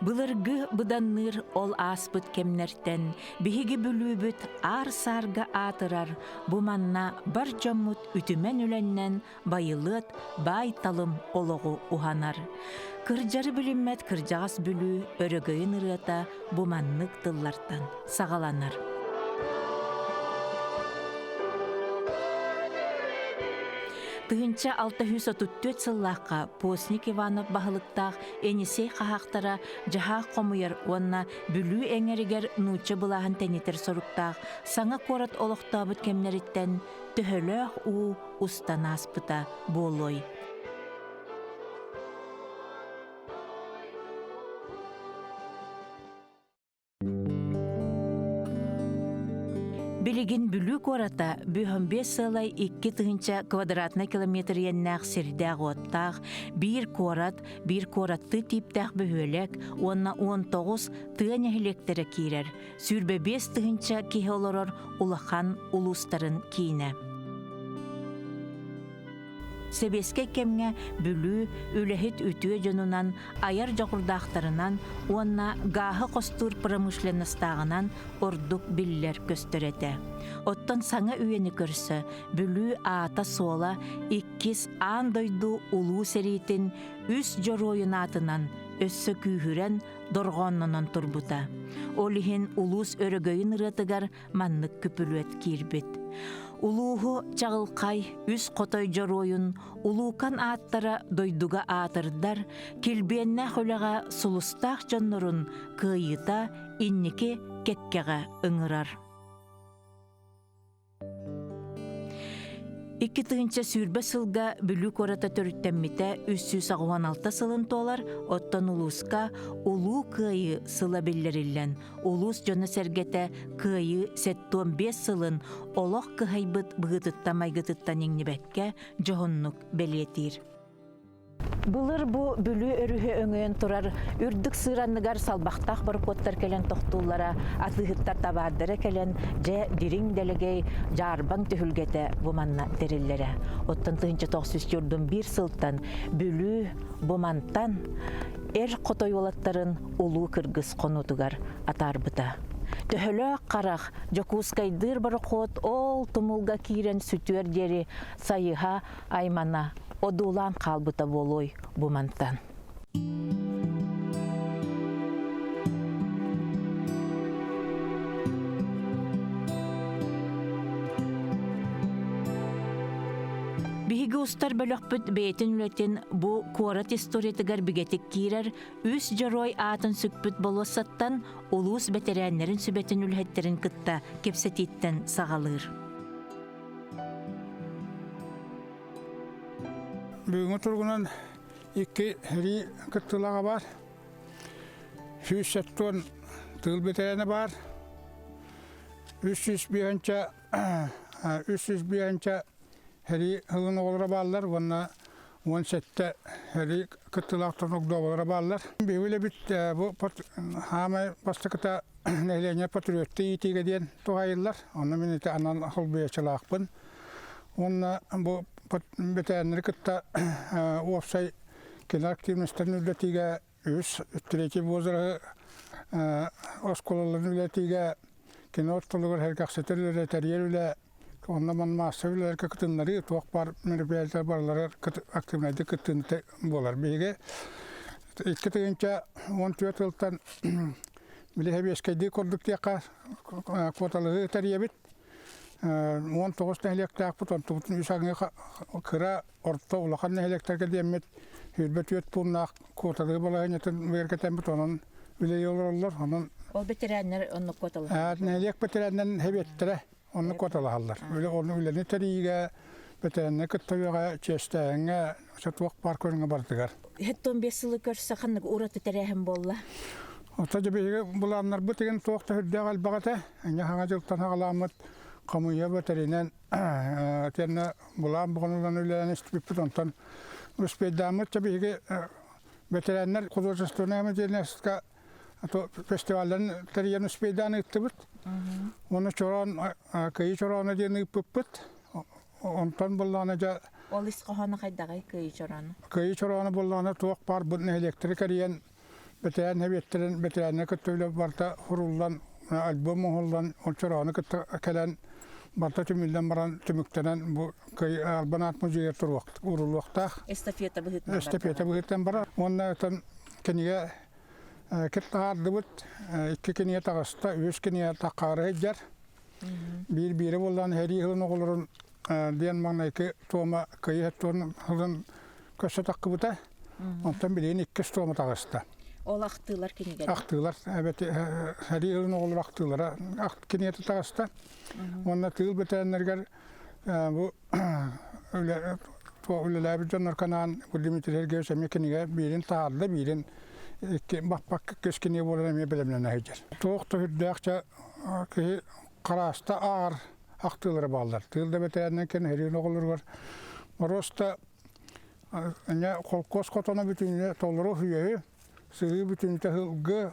Былыргы быданныр ол аспыт кемнертен, биһиги бүлүүбүт ар сарга атырар, бу манна бар жоммут үтүмен үленнен байылыт бай талым ологу уханар. Кыржары билиммет кыржагас бүлүү өрөгөйүн ырыата бу маннык тыллартан сагаланар. Тыгынча 634 сыллаққа Постник Иванов бағылықтақ енесей қағақтара жағақ қомуер онна бүлі әңерігер нучы бұлағын тәнетер соруқтақ саңа қорат олықтабыт кемнеріттен түхіліқ ұстанас бұта болой. Билигин бүлүү кората бүйхөнбес сылай 2 тыгынча квадратна километр еннәк сирдәг оттақ, bir коратты типтәк бөхөлек, онна 19 тыгын элекtere кирер, сүрбе 5 тыгынча кихолорор улахан улустарын кийне. Себеске кемге бүлүү үлехит үтүе жонунан, аяр жоғырдақтарынан, онна гахы қостур промышленностағынан ордук биллер көстөрете. Оттон саңа үйені көрсі, бүлүү ата сола 2 ан дойду улуу серитин үс жоройын атынан өссө күйхүрен дорғоннонон турбута. Олихин улус өрөгөйін ырытыгар маннык күпүлөт кирбит. Улууху чағылқай үс қотой жоройын, улуукан аттара дойдуга атырдар, келбенне хөліға сулустақ жоннорун кыйыта инники кеккеға ыңырар. 2 тыгынча сүрбе сылга бүлүү кората төрүттеммите 396 сылын толар, оттон улуска улуу кыйы сыла биллериллен, улус жона сергете кыйы 75 сылын олох кыхайбыт быгытыттамай гытыттан еңнебекке жохоннук белетир. Былыр бу бүлүү өрүхө өңөйөн турар, үрдүк сыранныгар салбақтақ барып келен тоқтуулара, атыгыттар табардары келен, же дирин делегей жарбан түхүлгете буманна териллере. Оттан тыгынча 901 сылтан бүлүү бумантан эр котой олаттарын улуу кыргыз конутугар атарбыта. Төһөлө қарақ, жокускайдыр барықот ол тумулга кирен сүтүер дери сайыха аймана одулан қалбыта болой бумантан. Биһиги устар бөлөкпүт бейтин үлетин бу куорат историятыгар бигетик кирер, үс жорой атын сүкпүт болуссаттан улус ветераннерин сүбетин үлхеттерин кытта кепсетиттен сагалыр. Бүгүнгү тургунан 2 хери кыттылага бар. 100 тыл ветераны бар. 300 биянча хери хылын олара баллар, онна 17 хери кыттылактан огдолара баллар. Бевиле бит бу хамай бастыкта нелене патриотты итиге ден тугайлар. Онна мен анан хылбыячылакпын. Онна бу бетенleri кытта опсай kenar aktivistlerin ületiga üs üstüreki bozara oskolaların ületiga kenar tolugur her kakseterlere teriyerüle onlaman masavüler kakıtınları tuğak bar merbeyeler barları aktivnaydı kıtındı bolar. Bege 2 tığınca 14 yıldan bile hep eskaydı korduk diye kotalığı teriyebit 19 hektar puton tutun üsagı kıra orta ulakan hektar kademmet hürbetiyet punnak kotalığı balayınatın verketen butonun bile yollar onun O veteranlar onu kotalı. Neylik veteranların hebettere onu kotalılar. Öyle onu üleni teriğe veteranlar kıttavığa çesteğine çatıvak parkuruna bardıgar. Hetton 5 yılı görse kanık uğratı tereyhem bolla. Otaca bir bulanlar bu tegen toğda hürdüğe albağıta. Yani hangacılıktan hağalamat kamuya veterinen terne bulan buğunulan üleni istipip ondan üspeydamat tabii ki veteranlar kudurcasına hemen cenneska festivallerin teriyen üspeydanı ittibit. Onu çoran kıyı çoranı diye ipipit. Ondan bulanıca Ol iskohana kaydagay kıyı çoranı. Kıyı çoranı bulanı tuğak par bu elektrik eriyen Beteğen hebetlerin beteğenine kıttığıyla barta hurullan albüm ollan onçarağını kelen barta tümülden baran tümüktenen bu albanat müziğe tur vakt urul vakta Estafeta bıhıtma. estafeta bıhıttan bara onunla öten keniye kittahardı bıt iki keniye tağısta üç keniye taqarı eder biri bollan heri yılın oğulurun diyen mağna iki tuğma kıyı hettuğun hılın köşe takkı bıta ondan bileğin ikkisi tuğma tağısta. Ol aktılar kini geldi. Aktılar, evet, her yılın oğlu aktılara, kiniyeti tağısta. Onunla tığıl betenlerger bu öyle bir canlar kanan bu limitler görsem kiniye birin tağırda birin bak keskiniye bolanamaya bilemlerine heycer. Toğuk da hüddakça ki karasta ağır aktılara bağlar. Tığılda betenlerken her yılın oğulur var. Morosta kolkos kotona bütününe toluru hüyeyi Sığı bütün tehilgi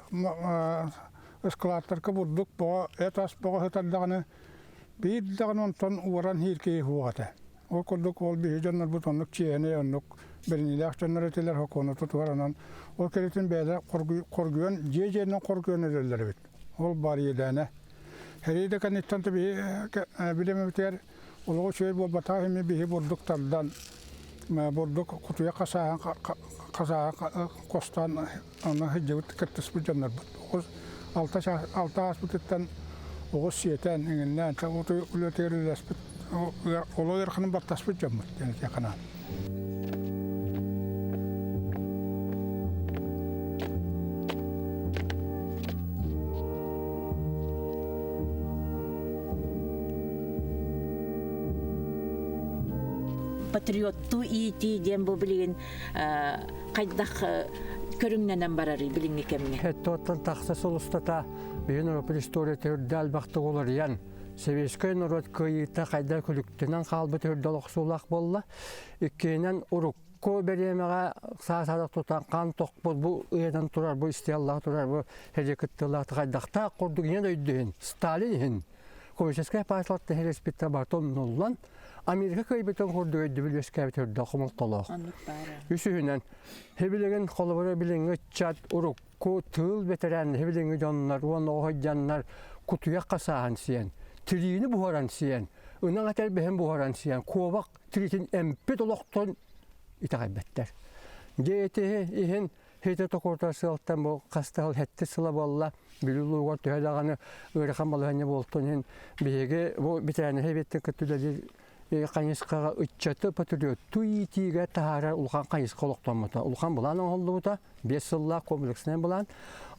ıskılatlar kaburduk boğa etas boğa hıtardağını bir dağın ondan uğran hirkeyi huğata. O kulduk ol bir canlar butonluk çiyene yonluk birini akçanlar öteler hokonu tutuvaranan o keretin beyler korguyan ciyeceğinden korguyan ederler bit. Ol bari yedene. Heri de kanittan tabi bileme biter oluğu şöyle bol batahimi bihi burduk taldan burduk kutuya kasahan kostan ona hicavut kattis bu canlar bu. Altı asbıttan o siyeten ingillen ta o ulateri aspet o yerkanın battas bu canlar yani yakana. Patriottu iti diyen bu bilin kaydak körüngненен bararı bilin kemine. Хеттоттан тахсас улустата бүйін Европа история төрді әлбақты олар ян. Севескай народ күйіті қайда күліктінен қалбы төрді олықсулақ болла. Иккенен ұрықко беремеға саасадық тұтан қан тоқ бол. Бұл ұйадан тұрар, бұл истияллағы тұрар, бұл херекеттілақты қайдақта құрдығынан өйдігін. Сталин Коммунистическая партия респекта бартон ноллан Америка кайбетен хорду өйді білеске бетерді құмылталақ. Үсігінен, хебілеген қолыбары біліңі чат, ұрық, тыл бетерен, хебілеңі жанлар, оны оғайданлар, құтуя қасаған сиен, тірейіні бұхаран сиен, ұнан атар бәхен бұхаран сиен, қуабақ тіретін әмпет олықтан итағайбеттер. Дейті ехен хейті тоқортасы алтан бұл қастағыл хәтті сыла болла, білі ұлғар түйедағаны ұйрақан балығаны болтын, бейге бұл бетерені хебеттен күттілер Қанисқаға үтчаты патриотту итиге тахара улхан қанисқа олықтамыта. Улхан бұлан оңылды бұта, 5 сылла комплексінен бұлан,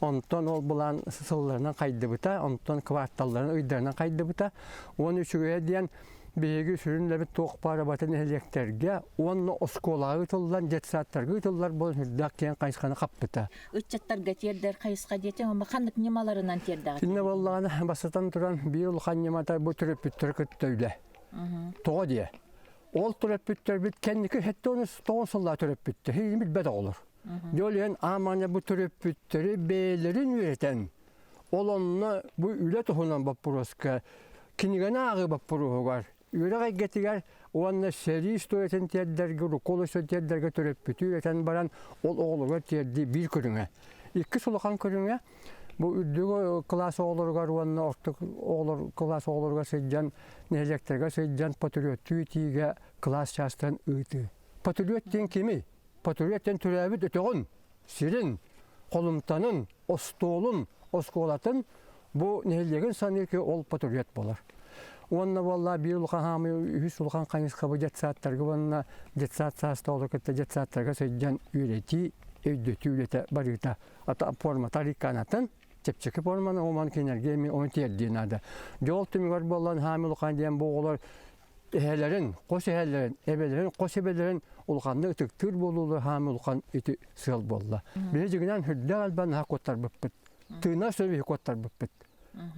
онтон ол бұлан сылларынан қайды бұта, онтон кварталларын өйдерінен қайды бұта. Оны үшіге дейін бейгі сүрін ләбіт тоқ бары батын әлектерге, оны осколағы тұлдан, жетсаттарға тұлдар болын хүрдақ кейін қанисқаны қап бұта. Үтчаттарға тердер қайысқа дейті, ома қандық немаларынан терді. Сінне болағаны басытан тұран бір улхан немата бұл түріп бүттір күттөйлі. Тоға дие. Ол түріп бүттер бүт, кәндікі хетті оны тоғын сылла түріп бүтті. Хейін бүт бәді олыр. Жолен аманы бұл түріп бүттері бейлерін үйретен. Ол онына бұл үлі тұхынан бап бұрысқа, кінігені ағы бап бұрығығар. Үйрі қайгетігер, онына сәрі стоятын тердерге, руколы тердерге түріп бүті үйретен баран, ол оғылыға терді бір көріңе. Екі сұлыған көріңе, бұл үрдігі класс оғылырғар, онына ортық класс оғылырға сөйден, нәлектерге сөйден патриотты ütіге класс частан үті. Патриоттен кеми? Патриоттен түрәбіт өтеғын, сирин, қолымтанын, остолын, осколатын, бұл нәлеген санерке ол патриот болар. Онына болла бір ұлған хамы, үз ұлған қанысқа бұл жетсаттарға, онына жетсат саста олар кетті жетсаттарға сөйден үйреті, өйдеті үйреті барыта. Ата форма тариканатын, Чепчеки форманы оман кенерге мен оны тердейін ады. Жол түмігер болған хамил ұқан дейін бұл олар әхелерін, қос әхелерін, әбелерін, қос әбелерін ұлғанды үтіктір болуылы хамил ұқан үті сыл болды. Білежігінен хүрді албан хақоттар бұппыт. Тыына сөбі хақоттар бұппыт.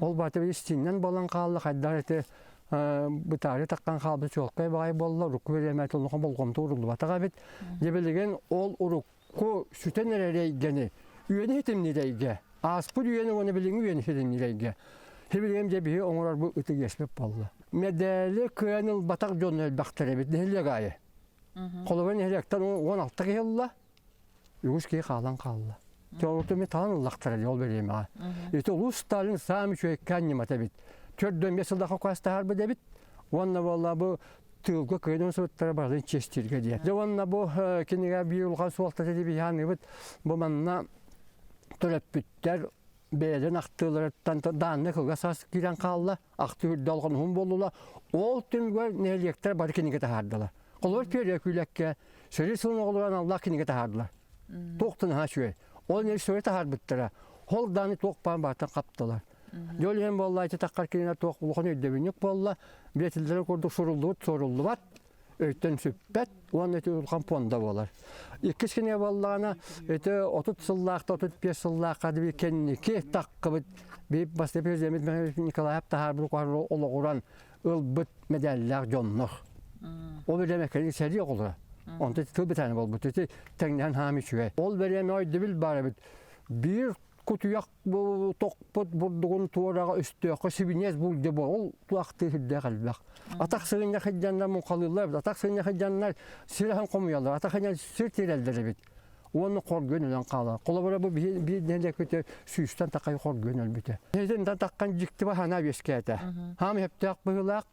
Ол баты бір істиннен болан қалды қайдар әті бұтары таққан қалды чолқай бағай болды. Ұрық веремет ұлыған болғымды ұрылды батаға бет. Дебелеген ол ұрыққы сүтен әрейгені, үйені етімнерейге. Аспыр үйені оны біліңі үйені етімнерейге. Хебілем жебігі оңырар бұл үті еспеп болды. Медәлі көңіл батақ жон әлбақтар әбет нәлі ғайы. Қолығын әректен 16 жылла, үгіз кей қалан қалды. Тоғырты мен талан ұллақтар жол берейім аға. Еті ұлы Сталин сами чөйек кәннем ата бит. Төрден бесілдақы қасты харбы дебит. Онна болла бұл тылғы көйден сұттары бардың честирге де. Онна бұл кенеге бір ұлған суалта деді бейханы бит. Бұл манна түріп бүттер бәлін ақтыларыттан данны қылға сас кирен қалла. Ақты үрді алған ұн болула. Ол түмгөр нелектер бар кенеге тахардылар. Қолыр пере күлекке сөйлі сылын оғылған Allah кенеге тахардылар. Тоқтын ха шөй. Ол нел сөйлі тахарбыттыра. Ол даны тоқпан бартан қаптылар. Жолен болла айты таққар кенеге тоқ ұлған өйдебінек болла. Бетілдері көрдік сұрылды бат. Өйттен сүппет, оны өте ұлған понда болар. Иккіз кене боллағына өте 30 сыллақта, 35 сыллаққа дебі кеннеке таққы бұд. Бейіп басты президент Николаев тахарбылық арғы олы құран ыл бұд медаллақ жоннық. Ол беремеккені сәрі оғылыра. Онда тыл бітәні бол бұд, өте тәңнен хами шуе. Ол береме ойды біл бары бұд. Bir kutuyak bu tokput burduğun tuğrağa üstüyakı sibinez buldu bu. Ol tuaktı hüdde kalbak. Atak sığınca hıccanlar munkalırlar. Atak sığınca hıccanlar silahın komuyorlar. Atak hıccanlar sırt ilerleri bit. Onu kor gönülen kala. Kolabora bu bir nede kötü süsten takayı kor gönül bite. Neden takkan cikti var hana beskete. Ham hep tak bıhılak.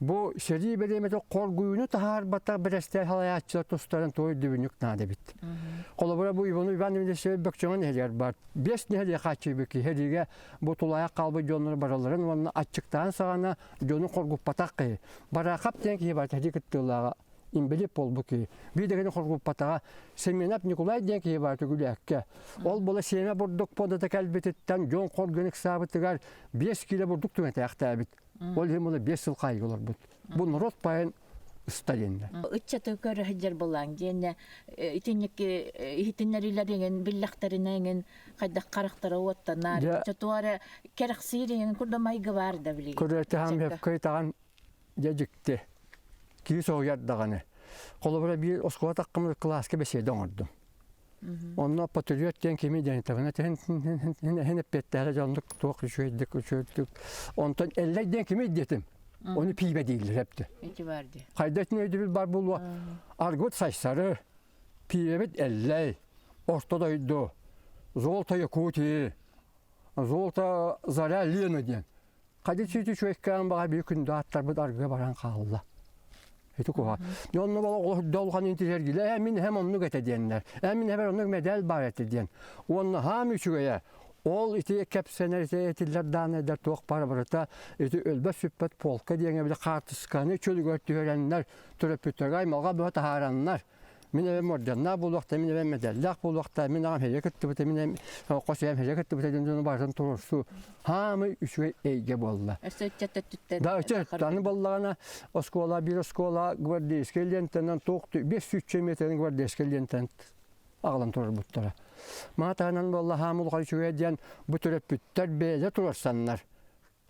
Bu seri belemete korguyunu tahar batak bireste halayatçılar tostların toyu dübünlük nade bit. Kolabora bu İvan'ı de sebep bakçanın neler var. 5 neler kaçı beki hediye bu tulaya kalbı jonları baraların onun açıktan sağına jonu korgup batak ki. Barakap denki var hediye kıttılağa imbelip ol bu ki. Bir de korgup batağa Semenap Nikolay denki var tügülekke. Ol bola seme burduk podata kalbetetten jon korgönük sabıtıgar 5 kilo burduk tümete aktabit. Ol hem onu 5 yıl kaygılar bu. Bu nurot payın Stalin'de. Ütçatı körü hıcır bulan diyene itinlik itinlerilerin billaktarının kaydak karakteri ottanar. Ütçatuara kereksiriyen kurda maygı var da biliyor. Kurete ham hep kaytağın gecikti. Ki soğuyat dağını. Kolabora bir oskova takkımlı klaske beseyde onurdum. Onunla patriotten kimi denetavına hep bettere canlık toğuk düşürdük. Ondan ellerden kimi dedim. Onu pibe değildir hepti. İki vardı. Kaydetin ödülü var bu. Argut saçları, pibet elle, ortadaydı. Zolta yakuti, zolta zararlıyını diyen. Kaydet sütü şu ekranın bağa bir günde atlar bu argıya baran kaldı. Heti koha. Onunla bala dolgan intiler gile hem onu gete diyenler. Emin hemen onu medal baret diyen. Onunla ham üçüye. Ol iti kepsener iti etiller dağın eder toğuk barbarata iti ölbet süppet polka diyene bile kartıskanı çölü görtü öğrenler töröp bütler aymalga bu taharanlar. Min evim ordanlar bu vakta min evim medallak bu vakta min ağam hece kıttı bıta min evim koşuyam hece kıttı bıta döndüğünü bardan turursu. Hamı üçüye eyge bolla. Ösöçete tütten. Da öçettanı bollağına oskola bir oskola gvardiyeske lentenden toğuktu 500 metrenin gvardiyeske lenten ağlan turur butlara. Matanan vallahi hamul kaçıyor diyen bu türlü bütler böyle turarsanlar.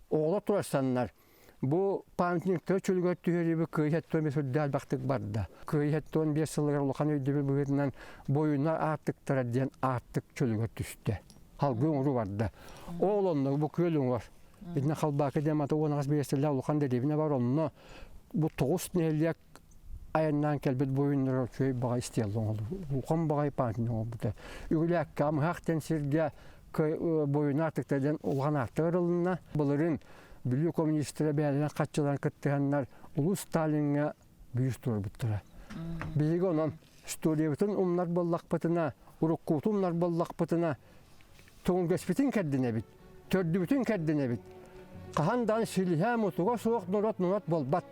Oğla turarsanlar. Bu pamitlikte çölgöt tüyeri bir kıyhetton mesudal baktık barda. Kıyhetton bir sılgar ulukan ödü bir bugünden boyuna artık tara diyen artık çölgöt düştü. Halgı onu vardı. Oğlanlar bu kölün var. Bizne halbaki demata ona az bir sılgar ulukan dediğine var onunla. Bu toğuz nehliyek ayından kelbet boyunları şöyle bağa isteyalım oldu. Ulkan bağa ipatin oldu. Ügülek kam hakten sirge boyun artık deden ulkan artık aralığına. Bunların Büyük komünistlere beğenilen kaççılar kıttıranlar Ulu Stalin'e büyük tur bittiler. Bilgi onun stüdyo bütün umlar ballak patına, urukkutu umlar ballak patına, toğun göspitin kendine bit, tördü bütün kendine bit. Kahandan silihə mutuğa soğuk nurat bol bat.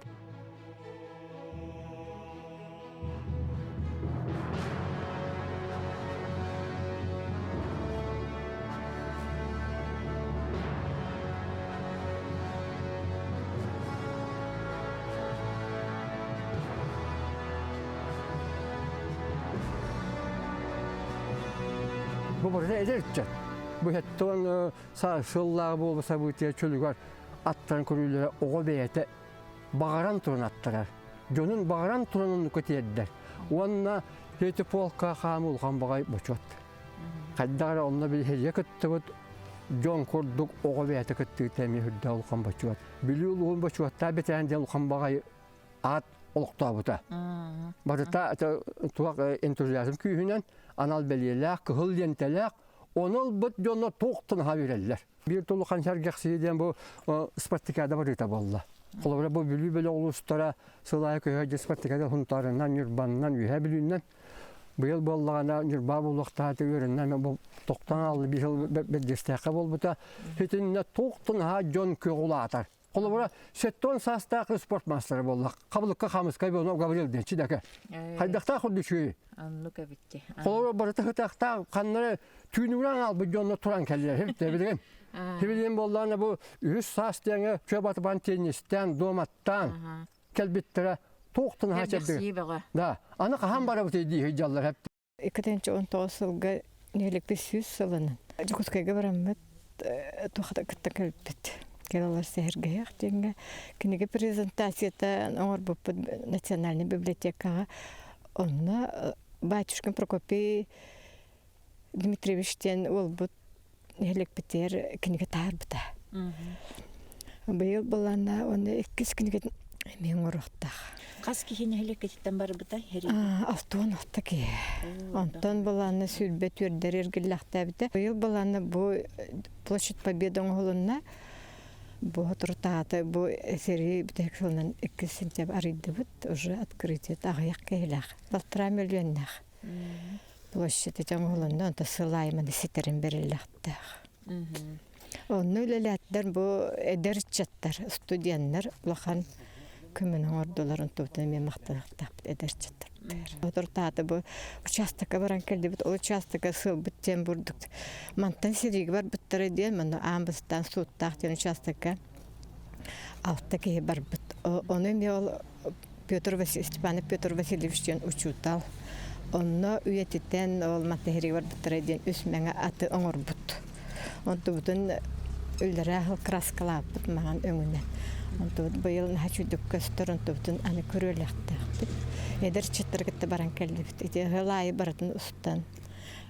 Bu burada ederecek. Bu hetton sağlığı bu olsa bu diye çölü var. Atların kuruyla oğul beyete bağıran turun attılar. Jonun bağıran turunun kötüyediler. Onunla heti polka hamı olgan bağay boçot. Kaddara onunla bir hediye kıttı. Jon kurduk oğul beyete kıttı temi hüdde olgan boçot. Biliyor olgan boçot tabi tende olgan bağay at олықтабыта. Барыта туақ энтузиазм күйінен анал белеләк, кығыл лентеләк, оныл бұт жоны тоқтын хабиреллер. Bir tolu kanser geçseyden bu ispatikada barıta bolla. Kolabora bu bülü olustara sılaya köye ispatikada huntarından yurbandan ühe bilünden. Bu yıl bollağına yurba bollukta göründen bu toktan aldı bir yıl bedesteka bol buta. Hütünne toktun ha jon köğula atar. Kolabora setton sastaqı sport masterı bolla. Kabılıkka xamıskay bunu Gabriel dençi deke. Haydaqta xuddu şuy. Anlık bitti. Kolabora barıta hıtaqta kanları tüynüren al bu jonnu turan keller hep de bilgin. Hibilin bollarına bu üst sas diyene çöbatıban tenisten, domattan, kelbittire toktun haçabdı. Da, ana kahan bara bu teydi hicallar hep. 2019 yılga nelik 500 yılının. Cukuskayga barammet, toxada kıtta kelbit. Gelalar sehergeyak denge. Kinege prezentasiyata oğur bu Naциональный библиотекаға. Onna Батюшкин Прокопий Дмитриевичтен ол бұд Нелек бітер кінге тар бұта. Бұл болана оны еккіз кінге мен ұрықтақ. Қас кейіне хелек кететтен бар бұта? Алтуын ұқты ке. Онтан боланы сүлбе түрдер ергіллақта біті. Бұл боланы бұл Площадь Победы оңғылына бұл тұртағаты бұл сері бітек жылынан 2 сентябрь арыды бұд. Уже открытие ағаяқ кейлақ. 1,5 миллионнақ. Площадь оңғылында онта сылаймын сетерін беріліқтақ. Оны өлеләттер бұл әдерчеттер, студенттер ұлақан көмінің ордыларын тұптан мен мақтанықтақ әдерчеттер. Отыртады бұл участыққа баран келді бұд, ол участыққа сыл бүттен бұрдық. Мантан серегі бар бұттары ден, мұны амбыстан суыттақ ден участыққа алты кейі бар бұд. Оны мен ол Степанов Петр Васильевичтен учутал. Онно үйететтен ол матахерегі бар бұттары ден үс мәңі аты оңыр бұд. Онты бұтын өлдері ақыл краскалап бұд маған өңінен. Онты бұд бұйылын хачудық көстір, онты бұтын аны көреліқтақ бұд. Едір чыттыр күтті баран кәлді бұд. Еде ғылайы баратын ұстан.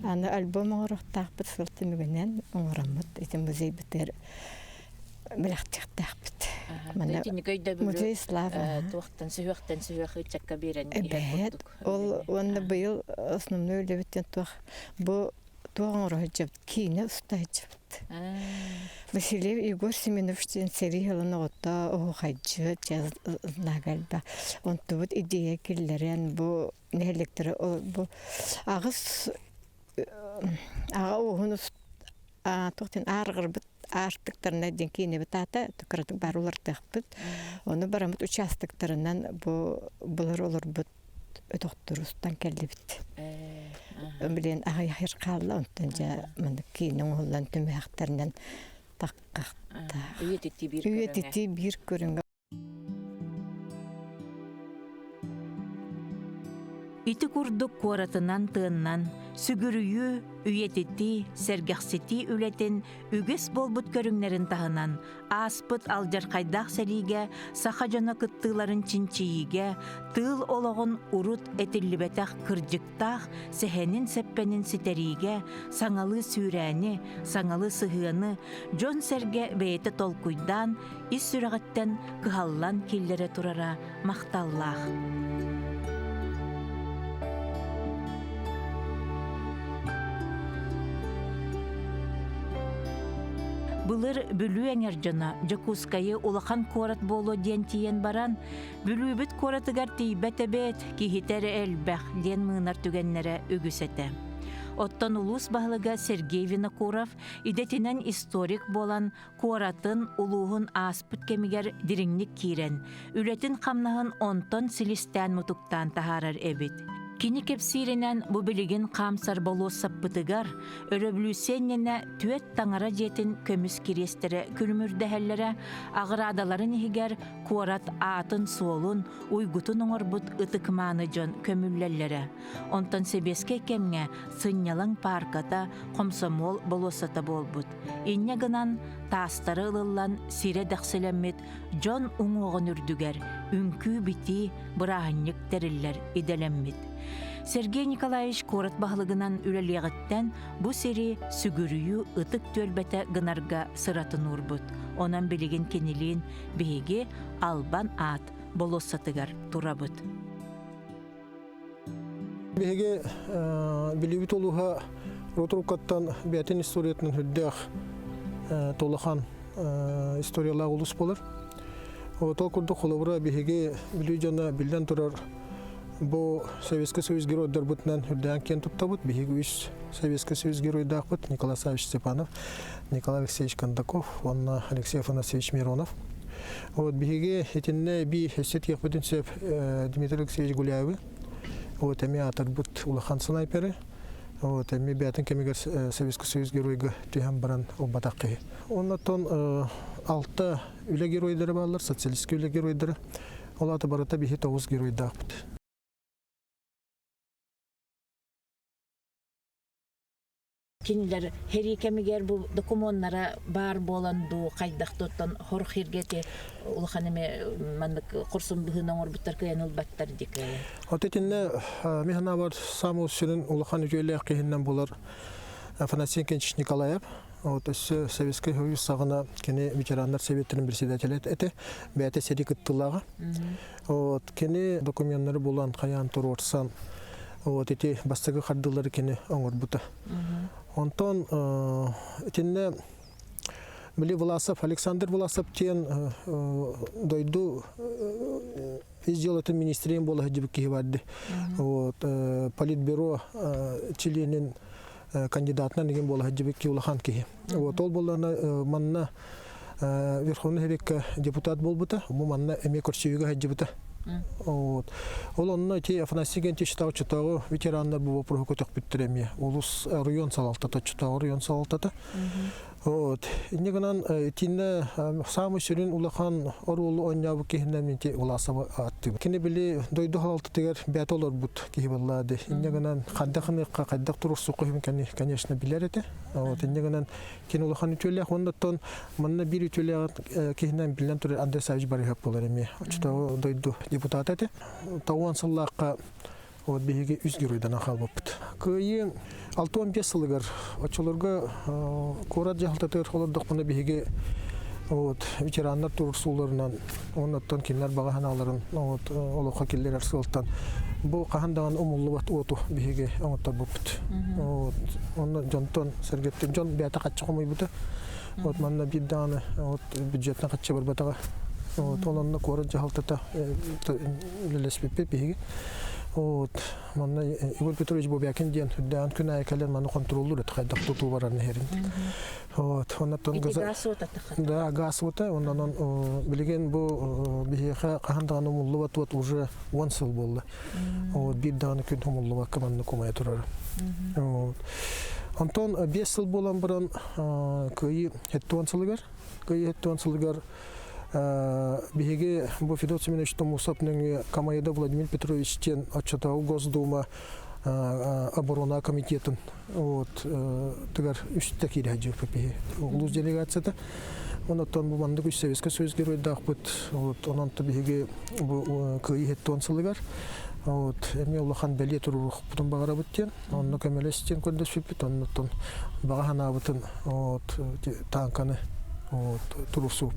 Аны альбом оңырықтақ бұд сылты мүгінен оңырам бұд. Еде музей бұтыр біліқтіқтақ бұд. Музей слава. Туақтан сүйіқ үтчакка берен. Әбәет. Оны бұйыл основны өлі бүттен туақ. Бұл туғын жабд, кейіне ұстай жабд. Василий Егор Семеновичтен сериялын оғыта оғайджы, нағалба. Онты бұд идея келдерен бұл нәліктірі, бұл ағыз аға оғын тоқтен арғыр бұд, артықтарына ден кейіне бұд ата, түкіратық бар олардық бұд. Оны барамыд участықтарынан бұлар олар бұд. Ötüktürüstan geldi bit. Bilen ahir qallı ondan ja men kinin hollan tüməklərdən taqqaqta. Üyetiti bir görüngə. Ити курдук коратынан тыыннан, сүгүрүйі, үйетити, сәргәқсети үлетін үгес болбут көріңлерін тағынан, аспыт алжар қайдақ сәлиге, сақа жана кыттыларын чинчииге, тыл олығын урут этиллибетақ кыржықтақ, сәхенін сәппенін сітериге, саңалы сүйрәні, саңалы сығыны, жон сәрге бәйті толкуйдан, ис сүрағаттен кыхаллан келлері турара мақталлақ. Бұлыр бүлі әңер жана, Жакускайы улахан корат болу ден тиен баран, бүлі бүт коратыгар тейбәт әбет, кейхетері әлбәқ ден мыңар түгеннері үгісеті. Оттан улус бағылыға Сергей Винокуров идетінен историк болан коратын улуғын аспыт кемігер диріңнік кейрен, үлетін қамнағын онтон силистен мұтуктан тахарар әбет. Кини кепсиринен бу билигин камсар болу саппытыгар, өрөблүсеннене түет таңара жетин көмүс кирестере күлмүрдәһәлләре, агырадаларын игер куарат атын суолун, уйгутун оңорбут ытыкманы жон көмүлләлләре. Онтон себеске кемге сыннялың парката комсомол болосата болбут. Инне гынан тастары ылылан сире дәхселәммет жон уңоғын үрдүгер, үнкү бити бырахынник териллер иделеммет. Сергей Николаевич корат бағылығынан үлелеғіттен бұ сері сүгірүйі ытык төлбәті гынарға сыратын урбут. Онан білеген кенелейін бейге албан ат болоссатыгар турабыт. Биһиге билибит олуха ротрукаттан бәтин историятын хүддәх толахан историялар улус болар. Отол курдук холобра биһиге билүү жана билден турар бу Советский Союз геройдар бутнан хүддән кен туттабыт биһиге үс Советский Союз геройдар бут Николай Савич Степанов, Николай Алексеевич Кондаков, Анна Алексей Афанасьевич Миронов. Вот биһиге этинне би хесет яхбытын сөп Дмитрий Алексеевич Гуляевы. Вот эми атарбут улахан снайперы. Вот эми бәтин кемигер Советский Союз геройга тиһәм баран обатакы. Оннан алты үле геройдары баллар, социалистский үле геройдары. Олаты барата бихи 9 геройдар бут. Кинилер херикемигер бу документтара бар боланду кайдактоттон хорхиргете улханеме мандык курсун быһынан орбуттар кыяныл баттар дике. Отетинне механа бар саму сүрүн улхан үҗөле кыйыннан булар. Афанасий Кенч Николаев, вот Советский Союз сагына кене ветераннар советінің председателі эте, бәте серик ыттылага. Вот кене документтары булан каян турорсан. Вот эти бастагы хардылары кене оңор бута. Онтон этинне Били Власов, Александр Власов тен дойду сделать министрем было хадибки вадди. Вот политбюро членин кандидатна деген было хадибки улахан ки. Вот ол было манна верховный депутат был бута, манна эме курсиюга хадибута. Вот. Ол онна те Афанасий Гентич читагы ветераннар бу вопросы көтөк биттиреме. Улус район салалтата читагы район салалтата. Вот. Негенан тинне самы сүрүн улахан орулу онябы кехнементи уласабы атты. Кене били дойду халалты тегер бәт олар бут кехбаллады. Негенан каддахыныкка каддах турусу койм конечно билер эте. Вот. Негенан кен улахан үтөлөк ондон манна бир үтөлөк кехнен билен тур Андрей Савич барыгап болар эме. Читагы дойду депутат эте. Тауан сыллакка вот биһиге үз геройдан ахалбыпт. Кыйы 6-15 сылыгар очолорга корат жалтатыр холордук мына биһиге вот ветераннар турсуларынан оннан кинлер баганаларын вот олока киллер арсылтан бу кахандаган умуллубат оту биһиге оңоттар бупт. Вот онна жонтон сергеттен жон бята каччы комойбута. Вот манна бидданы вот бюджеттен каччы барбатага. Вот онна корат жалтата лелеспепе биһиге. Вот, манна Игорь Петрович Бобякин ден дан күнә әкәләр маны контроллы да кайда тоту бараны херин. Вот, оннан да газ ота, оннан билген бу бихеха кахандаган муллы вот уже 1 сыл булды. Вот, бир даны күн муллы команда комая турар. Вот. Антон 5 сыл булган баран кыйы хеттон сылыгар биһиге бу Федор Семенович Томусовның Камайда Владимир Петрович тен отчетау Госдума оборона комитетын вот тигар үстә кире җыпы улус делегацияда оннан бу мандык Советский Союз геройдак бут вот оннан биһиге бу кыйы хеттон сылыгар вот эми улахан беле турук бутун багара буттен онны камелестен көндөшүп оннан багана бутун вот танканы вот турусуп.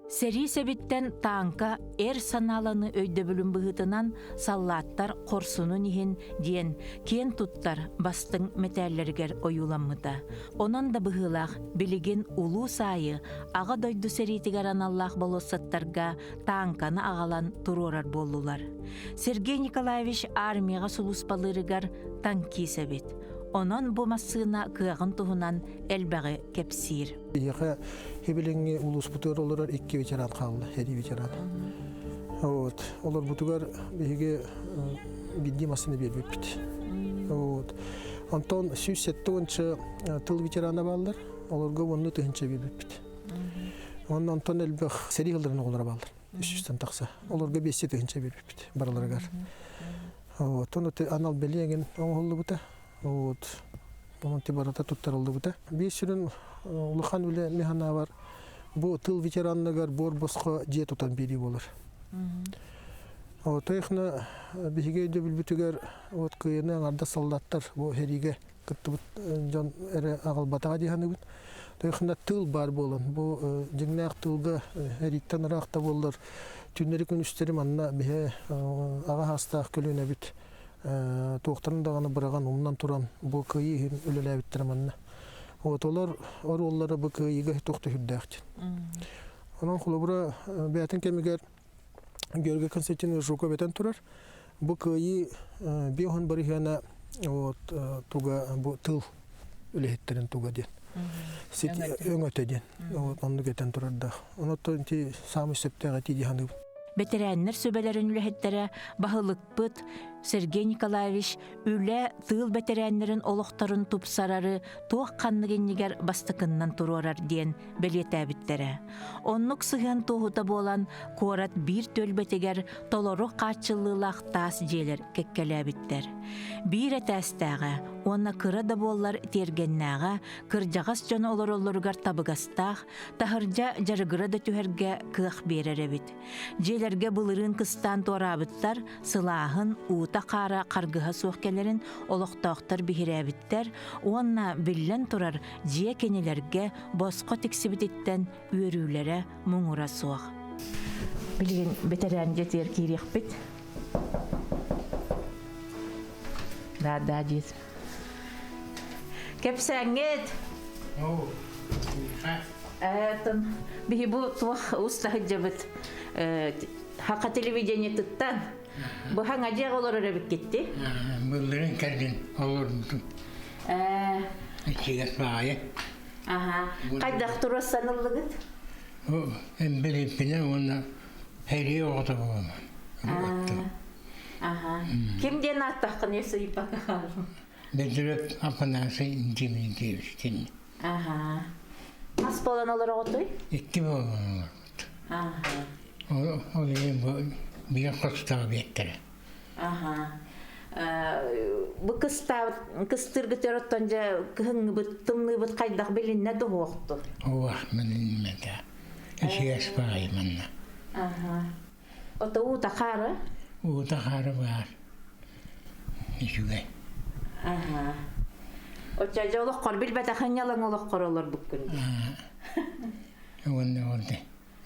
Сери себиттен танка саналаны өйдө бүлүм быһытынан саллаттар корсунун иһин диен кен туттар бастың металлергер оюламмыта. Онон да быһылах билигин улуу сайы ага дойду серитигер аналлах болоссаттарга танканы агалан турурар боллулар. Сергей Николаевич армияга сулуспалырыгар танки себит. Онон бу массына кыагын туһунан элбәге кепсир. Яха хебелеңе улус бутур олар 2 ветеран калды, хери ветеран. Вот, олар бутугар биге бидди массыны бербеп бит. Вот. Антон 67-нчы тыл ветераны балдар, оларга онны тыгынча бербеп бит. Оннан Антон элбәг сери кылдырын олар балдар. 300-тан такса. Оларга 5 тыгынча бербеп бит барларыгар. Вот, оны анал белеген оңолду бута. Вот. Onun tibarata tuttarıldı bu da. Bir sürün ulukan bile mehana var. Bu tıl veteranlar bor bosqa je tutan biri olur. O tayxna bihige de bilbütüger ot kıyına arda soldatlar bu herige кыттыбыт жон эре агалбатага диханыбыт. Тойхында тыл бар болон. Бу жиңнак тылга эриттен ракта болдор. Түннери күнүстери манна бе ага хастак көлөнө бит. Тоқтарын дағаны бұраған умнан туран бу кыйы үлеләбиттер манна. Вот олар ороллары бу кыйыга тоқты хүрдәктен. Онан хулубура бәтин кемигер Георгий Константинович Жуков бетен турар. Бу кыйы биохан барыхана вот туга бу тыл үлехеттерин туга ден. Сит өңөтөден. Вот онду кетен турар да. Онотон ти самы септега ти диханы. Бетерәннәр сөбәләрен үләһеттәре баһылыкпыт Сергей Николаевич үлә тыл бетерәннәрен олохтарын тупсарары туак канныгеннигер бастыкыннан турорар диен белетәбиттәре. Оннук сыган тоһута болан корат бир төлбетегер толору качыллылак тас җелер кеккәләбиттер. Бир әтәстәгә, онна кыра да боллар тергеннәгә, кырҗагас җаны олоролларгар табыгастак, тахырҗа жарыгыра да түһәргә кыах берәре бит. Җеләргә булырын кыстан торабыттар, сылаһын ута қара қаргыға соқкелерін олықтақтар бігірәбіттер, онна білен тұрар жия кенелерге босқа тексібіттен өрілері мұңыра соқ. Білген бетерән жетер керек біт. Да, жет. Кепсәңет. Әтін, бігі бұл туақ ұстағы жабыт. Хақа телевидение тұттан. Bu hangi olarak bir gitti? Bunların kendin olurdu. Çiğet bağlı. Aha. Kaç doktora sanıldı? O en belirtine ona hediye oldu bu. Aha. Kimden attık ne sayıp bakalım? Bedirip apanası intimi diyorsun. Aha. Nasıl olan olarak otuy? İki bu olurdu. Aha. O diyeyim bu. Bir kısta bekleri. Aha. Bu kıstırgı törötönce kıhıngı tımlı kaydak bilinne de hoğdu. O vakmen inmedi. İşi espayı manna. Aha. O da uğda karı? Uğda karı var. İşi gay. Aha. O çocuğu oluk kor bilbete hınyalan oluk kor olur bu gün. Onda oldu.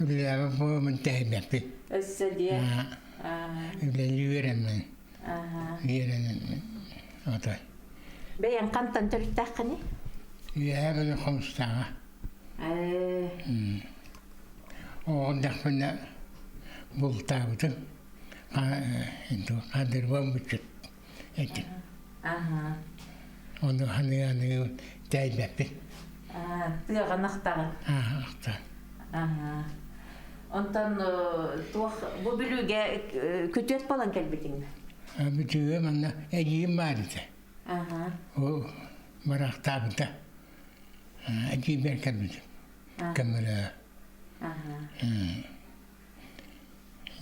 Öyle bu müntehip Össe diye. Öyle lüveremen. Lüveremen. Otoy. Beyan kantan törüttəqini? Ya ben komstağa. Oğuldak bana bultağıdı. Kadir var buçuk. Etim. Onu hani değbepi. Tığın aqtağın. Aqtağın. Ondan bu bülüge kötüet falan kelbetini. Bütün bana eciyim vardı. O maraktabı da. Eciyim berkelbedi. Kamera.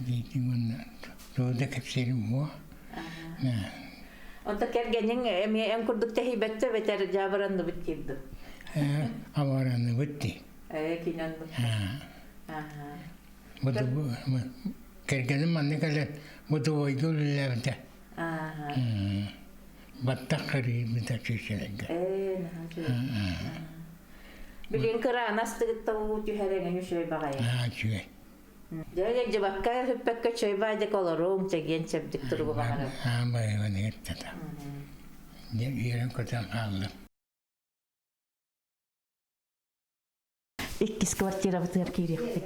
Diydim ona. Doğuda kapserim bu. Onda kergenin em kurduk tehibette beter jabarandı bitirdi. Avaranı bitti. Kinan bu. Bu da kergenin manne kadar bu da oydu levde. Battak karibi de çeşelenge. Bilin kıra nasıl tavu tüheregen şöyle bakayım. Şöyle. Jadi jebakka hüppekke çöy baydık olurum çegen çepdik turu bakalım. Bayı bana gitti de. Yerin kodan kaldım. İkiz kvartira biter kirek bit.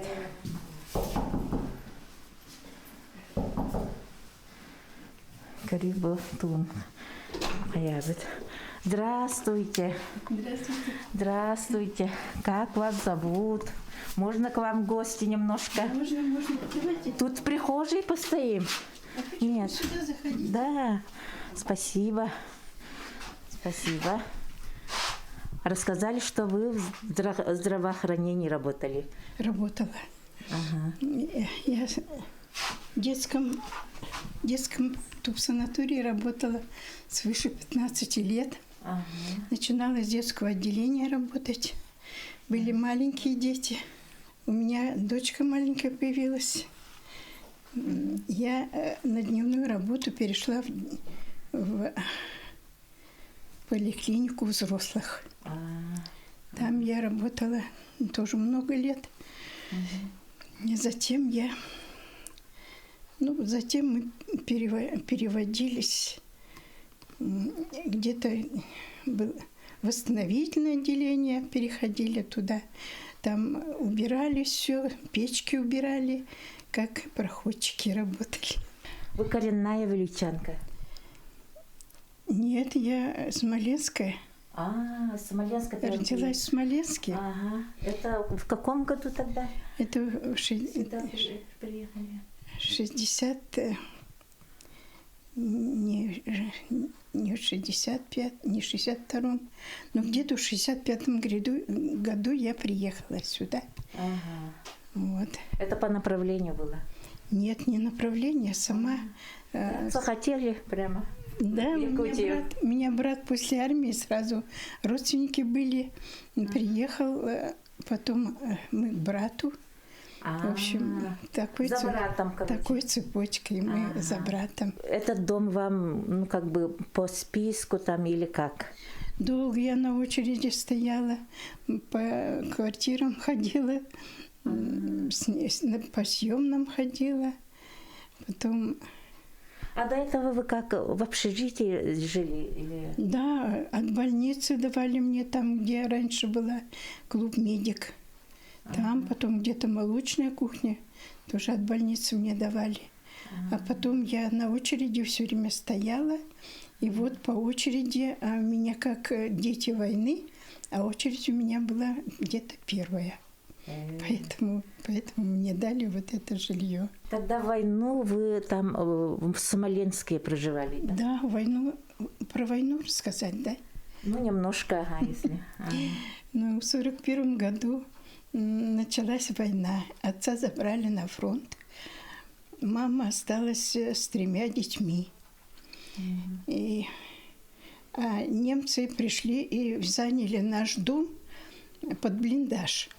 Карибу тун. Аябит. Здравствуйте. Здравствуйте. Здравствуйте. Как вас зовут? Можно к вам в гости немножко? Можно. Давайте. Тут в прихожей постоим. Нет. Сюда заходите. Да. Спасибо. Спасибо. Рассказали, что вы в здравоохранении работали. Работала. Я в детском тубсанатории работала свыше 15 лет. Начинала с детского отделения работать. Были маленькие дети. У меня дочка маленькая появилась. Я на дневную работу перешла в поликлинику взрослых. Там я работала тоже много лет. И затем затем мы переводились, где-то было восстановительное отделение, переходили туда. Там убирали все, печки убирали, как проходчики работали. Вы коренная величанка? Нет, я смоленская. Смоленская. Родилась в Смоленске. Ага. Это в каком году тогда? Это в Сюда приехали. 60... Не в 65, не в 62-м, но где-то в 65-м году я приехала сюда. Ага. Вот. Это по направлению было? Нет, не направление, а сама. Захотели прямо? Да, у меня брат после армии сразу, родственники были, приехал, потом мы к брату. В общем, такой цепочкой мы за братом. Этот дом вам, как бы по списку там или как? Долго я на очереди стояла, по квартирам ходила, по съемным ходила, потом... А до этого вы как, в общежитии жили? Или... Да, от больницы давали мне там, где раньше была клуб «Медик». Там потом где-то молочная кухня, тоже от больницы мне давали. А потом я на очереди все время стояла. И вот по очереди, а у меня как дети войны, а очередь у меня была где-то первая. Поэтому мне дали вот это жилье. Тогда войну вы там в Смоленске проживали, да? Да, про войну рассказать, да? Ну, немножко, если... Ну, в 41 году началась война. Отца забрали на фронт. Мама осталась с 3 детьми. А немцы пришли и заняли наш дом под блиндаж.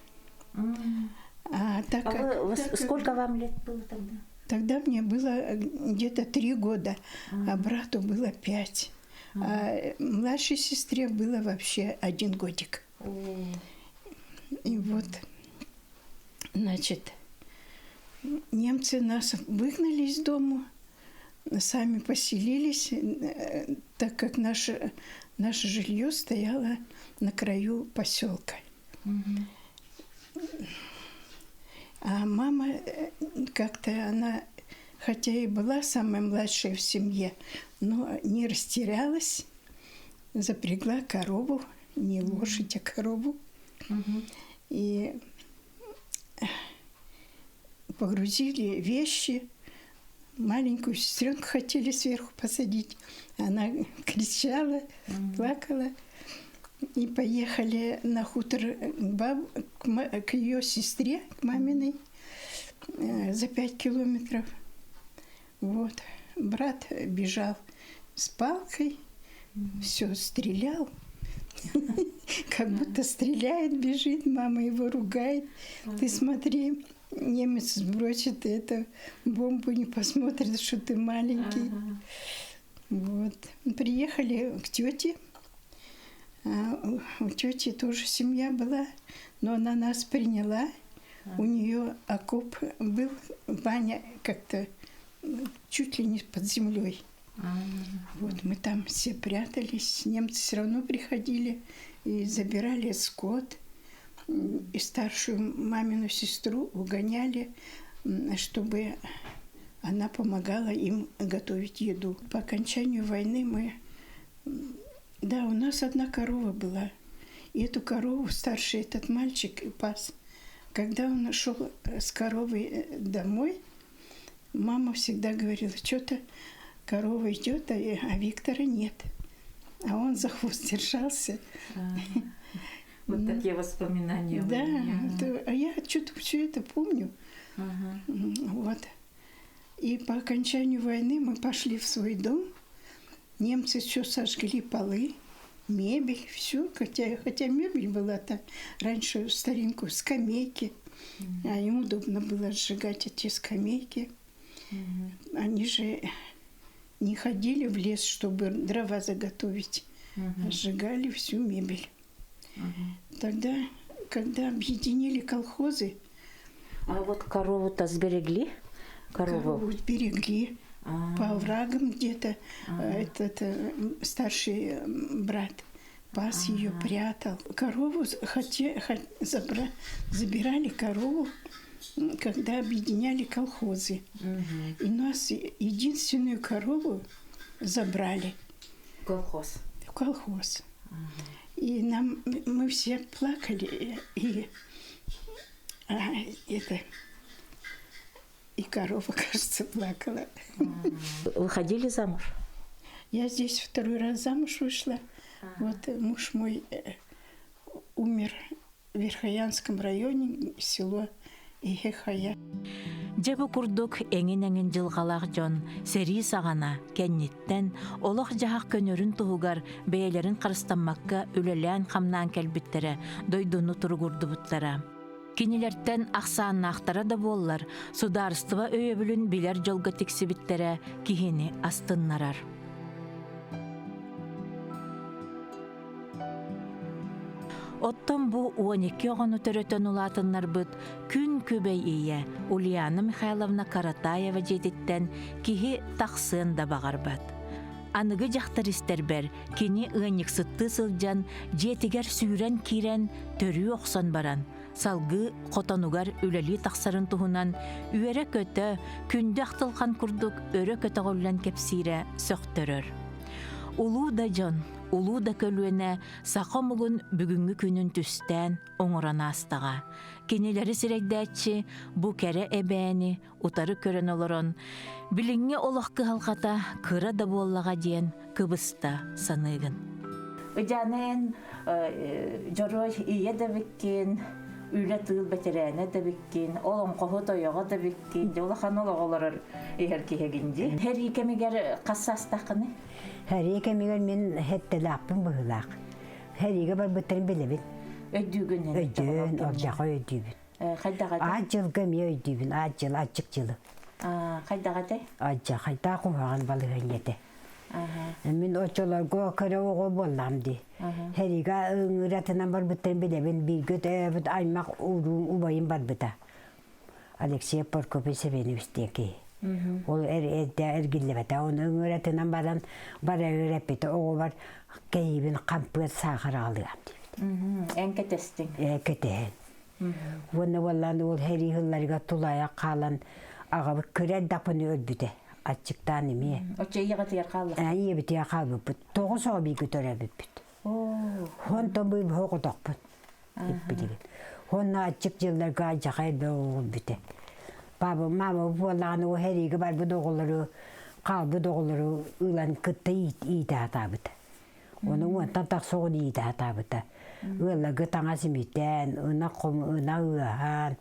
Сколько вам лет было тогда? Тогда мне было где-то 3 года, а брату было 5. А младшей сестре было вообще 1 годик. И вот, значит, немцы нас выгнали из дома, сами поселились, так как наше жилье стояло на краю поселка. А мама как-то, она, хотя и была самая младшая в семье, но не растерялась, запрягла корову, не лошадь, а корову. И погрузили вещи. Маленькую сестренку хотели сверху посадить. Она кричала, плакала. И поехали на хутор к ее сестре, к маминой, за 5 километров. Вот. Брат бежал с палкой, все стрелял. Как будто стреляет, бежит, мама его ругает. Ты смотри, немец сбросит эту бомбу, не посмотрит, что ты маленький. Вот. Приехали к тете. У тети тоже семья была, но она нас приняла. У нее окоп был, баня как-то чуть ли не под землей. Вот мы там все прятались, немцы все равно приходили и забирали скот. И старшую мамину сестру угоняли, чтобы она помогала им готовить еду. По окончанию войны Да, у нас 1 корова была. И эту корову старший этот мальчик пас. Когда он шел с коровой домой, мама всегда говорила, что-то корова идет, а Виктора нет. А он за хвост держался. Вот такие воспоминания. Да, а я что-то все это помню. Вот. И по окончанию войны мы пошли в свой дом. Немцы все сожгли, полы, мебель, все. Хотя мебель была-то раньше старинку, скамейки. А им удобно было сжигать эти скамейки. Они же не ходили в лес, чтобы дрова заготовить. сжигали всю мебель. Тогда, когда объединили колхозы, А вот корову-то сберегли? корову берегли по оврагам где-то. Этот старший брат пас ее, прятал. Корову забирали корову, когда объединяли колхозы. И нас единственную корову забрали Колхоз. в колхоз. И мы все плакали, и корова, кажется, плакала. Выходили замуж? Я здесь второй раз замуж вышла. Вот муж мой умер в Верхоянском районе, село Ихехая. Жабы курдук эңин жылгалак жон, сери сагана, кенниттен, олох жахак көнөрүн туһугар, бәйлерин карыстанмакка үлелән хамнан келбиттере, дойдуну тургурдубуттара. Кинилерттен аксааннаахтара да боллар, сударыстыва өйөбүлүн билер жолга тиксибиттере, кихини астыннарар. Оттон бу 12 оғыны төрөтөн улатыннар бұд күн көбей ие Ульяна Михайловна Каратаева жетіттен кихи тақсын да бағар бат. Анығы жақтар істербер, кені ұйник сытты сылжан, жетігер сүйрен кирен, төрі оқсан баран. Салғы қотанугар үләли тақсарын туһунан, үйәрі көті, күнді ақтылған күрдік өрі көті ғоллан кепсире сөқтөрөр. Улу да жон, улу да көлуіне сақомығын бүгінгі күнін түстен оңырана астаға. Кенелері сірекдәтші бұ кәрі әбәні ұтары көрін олырын. Біліңе олыққы халқата кыра да боллаға дейін кыбыста санығын. Үдянен жорой ие да біккен, үлі тыл бәтерәне да біккен, олың қоғы тойоға да біккен, олақан олық олырыр егер кегенде. Her икемегер қассастақыны? Her kemiğer men hette lapın bıhılaq. Her ike var bıtırın bilebin. Ödüğünün. Ödüğün, orcağı ödüğün. Kaydağı da? Acıl gömüyor ödüğün, acıl, açık cılı. Kaydağı da? Acı, kaydağı kumağın balığın yedi. Men oçolar gökere oğu bollamdı. Her ike ıratından var bıtırın bilebin. Bir göt öbüt aymak uğruğun ubayın var bıta. Alexey Porkop'u seveni üsteki. Ol ergillebete, onun öğretinden baran bara öğretmedi. O var keyibin kampı sağır alıyam deyip. En ketestin? Ketehen. Onu vallahi ol heri hıllarıga tulaya kalan ağa kürer dapını öldüde. Açıktan emiye. O çeyi gatıyar kallı? İyi bitiye kaldı. Toğuz o bir götüre büpüt. Honton bu hoğu dokpun. Honna açık yıllar gayacak elbe oğul büte. Baba, mama, vallahi o her iki var bu doğulları, kalbı doğulları, ulan kıtta iyi de hatabıda. Onu ondan tak soğun iyi de hatabıda. Ulan gıtan asimitten, ona komu, ona uğahan,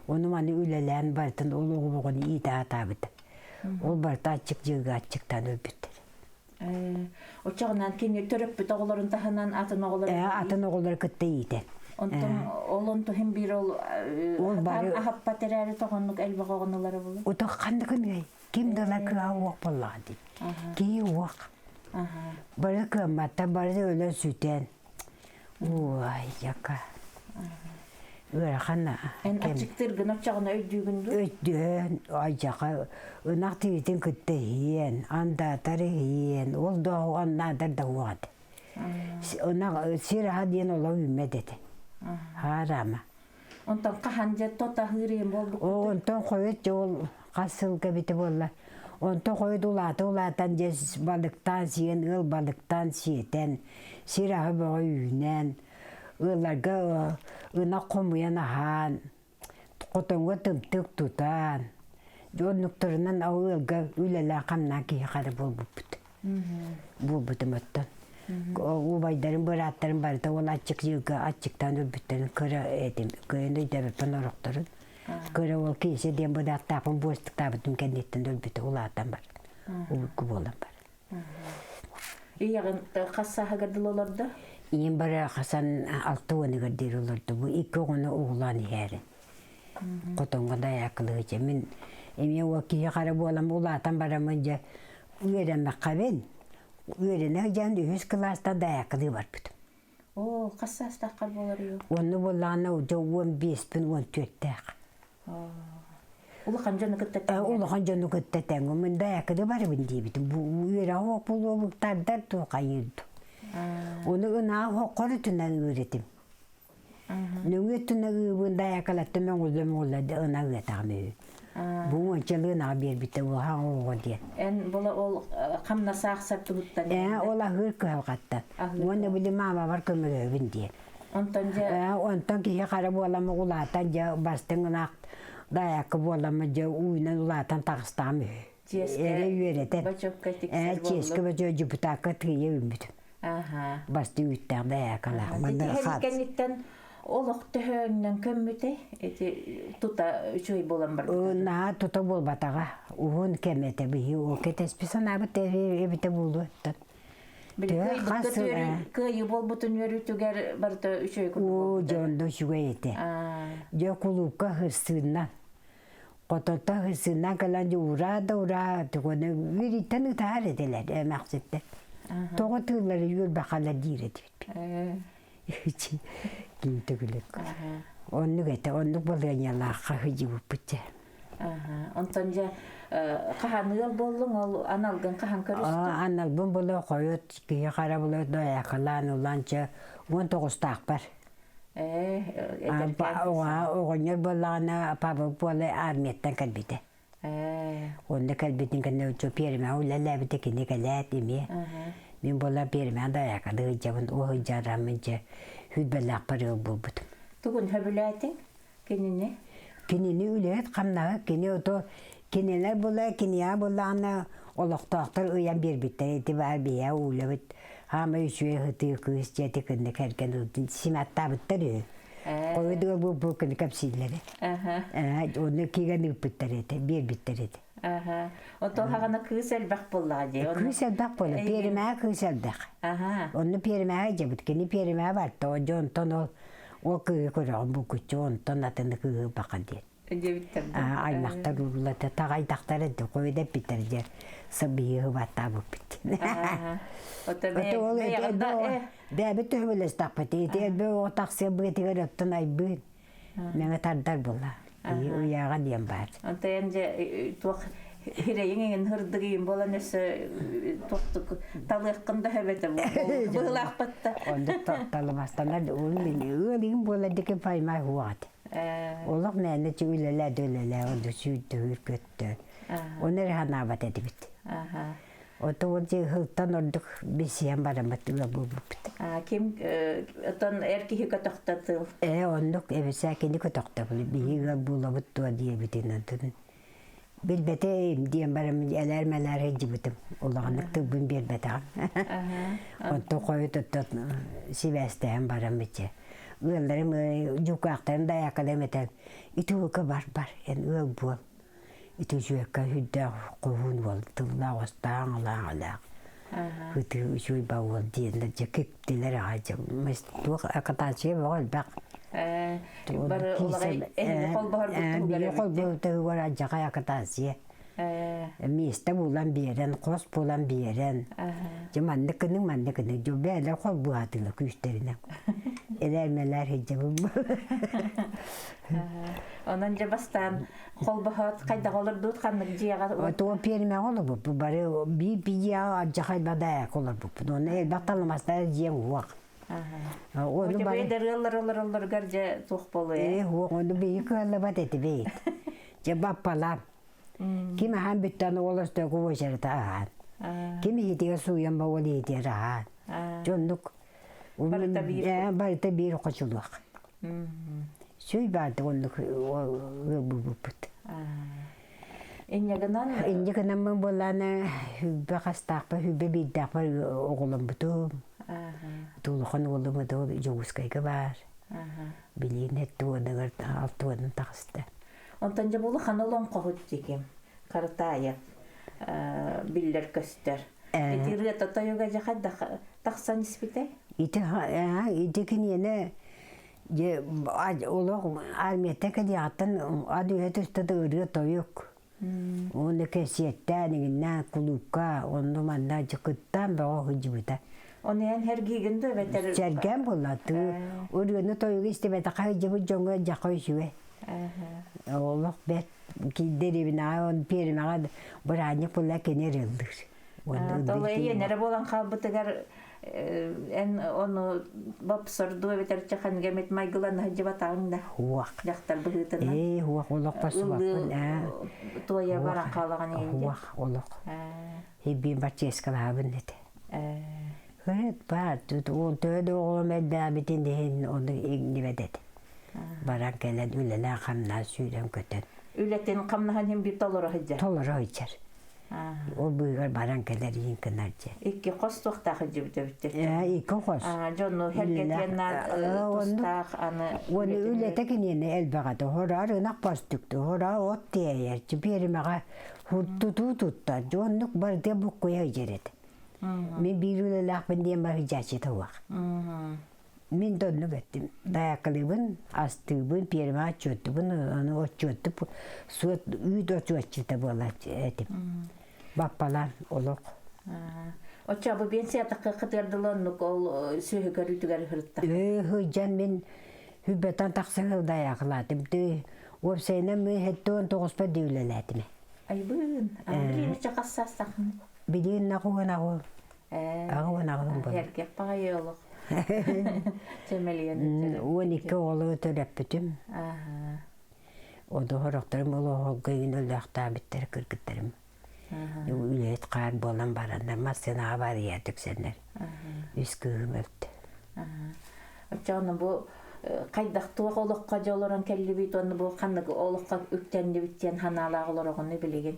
onu bana ülelen barıtın, oluğu boğun iyi de hatabıda. Ol barıtı açık yılgı açıktan öbüdür. O çağından kendi törüp bir doğuların tahınan atın oğulları? Atın oğulları kıtta iyi de. Ondan olun tuhim bir ol ahap patereri toğunluk elbaq oğunuları bulur? O da kandı kımıyor. Kim dolar kığa uğuk bolladı. Ki uğuk. Barı kımatta, barı öyle süten. Uay yaka. Öyle kanna. En açıktırgın o çağına öydüğündü? Öydüğün, ay yaka. Önak tüyütün kıttı hiyen, andatarı hiyen. Ol da o andatar da uğadı. Önak siraha diyen ola ümme dedi. Harama. Ondan kahanca tota hırıyım oldu. Ondan koyut yol kasıl gibi bolla. Ondan koyut ulatan balıktan siyen, ıl balıktan siyeten, sirahı boğu yünen, ıllarga ına komuyan ahan, kotonga tımtık tutan. Onlukturundan o ılga ülele kamdan ki yakarı bol buput. Bol butumuttan. O baydarın bıraktarın barıda ol açık yılga açıktan öbütlerin kıra edim. Köyünde devletten oraktarın. Kıra ol kiyse diyen bırak tapın boşluk tapıtım kendiyetten öbütü ulatan var. Uyku bolan var. İyağın kassaha gırdılı olurdu? İyin bari Hasan altı onu gırdır olurdu. Bu iki onu oğlan yerin. Kotonga da yakılı hıca. Min emiye o kiye karı bolan ulatan baramınca uyarama kabin. Öğrene can 100 klasta dayaklı var bütün. О, кассастаккар болор юу? Onu bulana uca 15 bin 14 dayak. Улахан жана кытта. Улахан canı kıttaten o men dayaklı var bindi bütün. Bu öyle o bu tartar tu kayırdı. Onu ına hoqoru tunan öğretim. Nünge tunan bu dayaklı men uzun oladı ona öğretami. Bu açılığına bir bitti bu ha o diye. En bola ol kamna saqsap tuttan. Ola hır kavgatta. Onu bile mama var kömürü bindi. Ontonca Ondan ki kara bolama ulatan ja bastığına dayak bolama ja uyna ulatan takstamı. Ere yürete. Bacok katik. Çeske baca juputa katıya ümbüt. Aha. Bastı ütler dayakala. Manda hat. Kenitten olokta hönnän kömmüte. Tuta şoy bolan bar. Na tuta bol bataga. Uhun kemete bi o ketes pisana bite ebite bulu. Kıyı bol butun yürütüger barda şoy kurdu. O jondo şuete. Jo kuluka hırsına. Kotota hırsına kalan ura tukone viritanı tahare deler maksette. Toğutları yol bakala diret. Kintu gülük. Onu gete onu bolanya kahıcı bupçe. Ontonca kahanıgal bollun ol analgın kahan körüstü. Anal bun bolu koyut ki kara bolu doya kalan ulanca 19 takbar. Oğunlar bolana pabuk bolu armiyetten kalbide. Onda kalbidin kanı uçu pirime ulala bide kini kalat imi. Min bola pirime doya kalı javun o hıcaramınca hüdbelak parı bulbutum. Tugun höbülatin kinini? Kinini ület kamna kini oto kiniler bola kiniya bolana olaqtaqtar uyan bir bitter etibar biya ulabit hama üçüye hıtı kız jeti kındı kerken udin simatta bittere. Koydu bu kını kapsilleri. Onu kiga bitterete bir bitterete. Oto hagana kısel bak bolladı. Kısel bak bolla perime kısel bak. Onu perime jabit kini perime var to jon tono o kıyı kuran bu küçük ondan atını kıyı bakan diye. Aymakta rulata tagay daktarı da koyda bitirce sabiyi hıvatta bu bitti. Debet öyle stapati debe o taksi bu tigarattan ay bu. Mene tardar bolla. Uyağa diyem var. Antayınca tuğ hireyin hırdığın bola nese tuğtuk talıqında hebete bu. Bığlaq batta. Onda talımastanlar da olmuyor. Öyleyim bola dike paymay huat. Olaq mene çüleler döleler onda sütü hürköttü. Onlar hanabat edibit. O toğucu hıltan orduk bisiyem baramatı bu. Kim otan erki hükataqtatıl? Onduk evsakini kutaqtabılı. Bihiga bulabıt tuğa diye bitin adın. Bilbete diyem baramı elermeler hecibitim. Olağanlık tıbbın bir betam. Onda koyu tutat sivesteğen baramıcı. Üllerim yukaktan dayak ademetem. İti uka var. En ül bul. İti jüeka hüdde kuhun ol. Tılla ostağın alağ. Hüdde şuy bağol diyende cekip dileri ağacım. Mestuk akataşıya bağol bak. Bar olay kol bahar butu bir kol butu var acaka akataşıya. Miste bulan bir yerin, kos bulan bir yerin. Mandıkını, cübbeler kol bu hatılı küşterine. Elermeler hecabı. Ondan bastan kol bahar kayda olur dut kanlık ciyağa. O perime olur bu. Bari bir ciyağa acaka dayak olur bu. Onu elbaktalamazlar ciyağı vak. Onu böyle derler garca tuğ bolu. Onu bir kılabat eti beyit. Cebap palam. Kimi hem büttanı olursa kuvuşar ta'an. Kimi hitiye suyan bavali hitiye rahat. Cunduk. Barita bir koçuluk. Suy barda onluk bu. İnce gınan ben bolana hübbe kastakpa hübbe biddakpa oğlum butum. Tulukan oğlumu da joguskayga var. Bilin et tuğanı altı takısta. Ondan bolu hanalon qohut dikim. Kartaya biller köster. Etiri tatayoga jahada taksan ispite. İti kiniyene je Allah armiyete kadiyatan adı yetişte de ırı toyuk. Оны кесеттәнигиннән кулукка, онны манна жыкыттан бағы хыжыбыта. Оны ен хергиген дө бетер. Сәргән булаты. Өргөне тойгы истебәтә хыжыбы жоңга жақой шуе. Олық бет кидерибина он пермага бұраны пулла кенерелдір. Толы енері болан қалбытыгар оны бапсырду бетер чахан гемет майгылан хыжыбатағында. Хуақ. Жақтар бұғытына. Хуақ олық басуақпын. Тоя баран қалаған енде. Хуақ олық. Хеббен баческалабын деді. Хөрет бар. Он төді оғылым әлбәбетін дейін оны еңдебе деді. Баран кәлен үлелі қамна сүйрен көтен. Үлеттен қамнахан hem bir толыры хыжар. Толыры хыжар. Ол бұйғар баран кәлер ең кінаржы. Икки қос тоқта хыжы біттер. Ики қос. Жону хергетленнан тостақ аны... Оны үлеті кенені әлбағады. Хорар ынақ бастықты. Хора от дейерчі. Берімеға хұртту тұтта. Жонлық барды бұққоя жереді. Мен бір үлелі ақпын дейін бар хыжачы тауақ. Мен донну беттим. Даяқылыбын, астыбын, перма чөттібін, оны от чөттіп, сует үйд от чөттіпті бола әтім. Баппалан, олық. Очабы бен сиятаққа қытырдыланнық ол сөйі көрітігер хүрітті. Хыжан мен хүббеттан тақсыңыл даяқыладым. Опсайынан мен хетті 19 деулеләдім. Айбын, білейін үші қассастақын. Білейін нағуын ағуын. Ағуын ағуын бұл. Еркек бағай олық. Темелиен. 12 олығы төлеп бүтім. Оды хорақтарым олы оғылғын өліқтаа біттер күргіттерім. Үлет қар болан барандар, масынаға бар ия түксенлер. Үскігім өлді. Өтчағыны бұл қайдақтуақ олыққа жолыран кәлі бейт, оны бұл қанығы олыққа өктенді біттен ханалағы олырығыны білеген?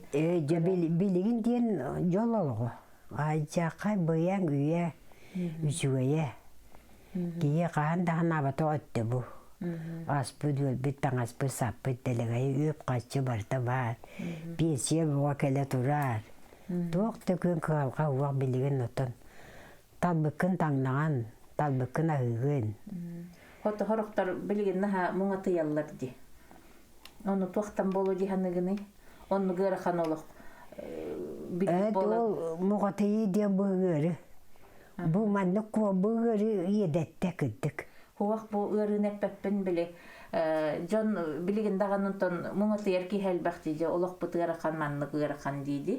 Білеген дейін жол олығы. Айжақай бұян үйе, үшуге. Кие қаған дағын абаты өтті бұл. Аспы өлбіт, таңаспы саппы дәлігай өп қачы барда бар. Бесе бұға кәлі тұрар. Тоқты күн қағалға уақ білеген отын. Талбықын таңнаған, талбықын ағығын. Хоты хорықтар білеген наға мұңа тыялылар де. Оны тоқтан болу дегенігіні, оны ғыры қан олық. Ол мұға тыйы ден бұғыры. Бұл манны қуа бұғыры едетті күддік. Хуақ бұл ұрын әппәппін біле. Жон білеген дағанынтон мұңа тыяр ки әлбәқ дейді, олық бұты ғырықан манны ғырықан дейді.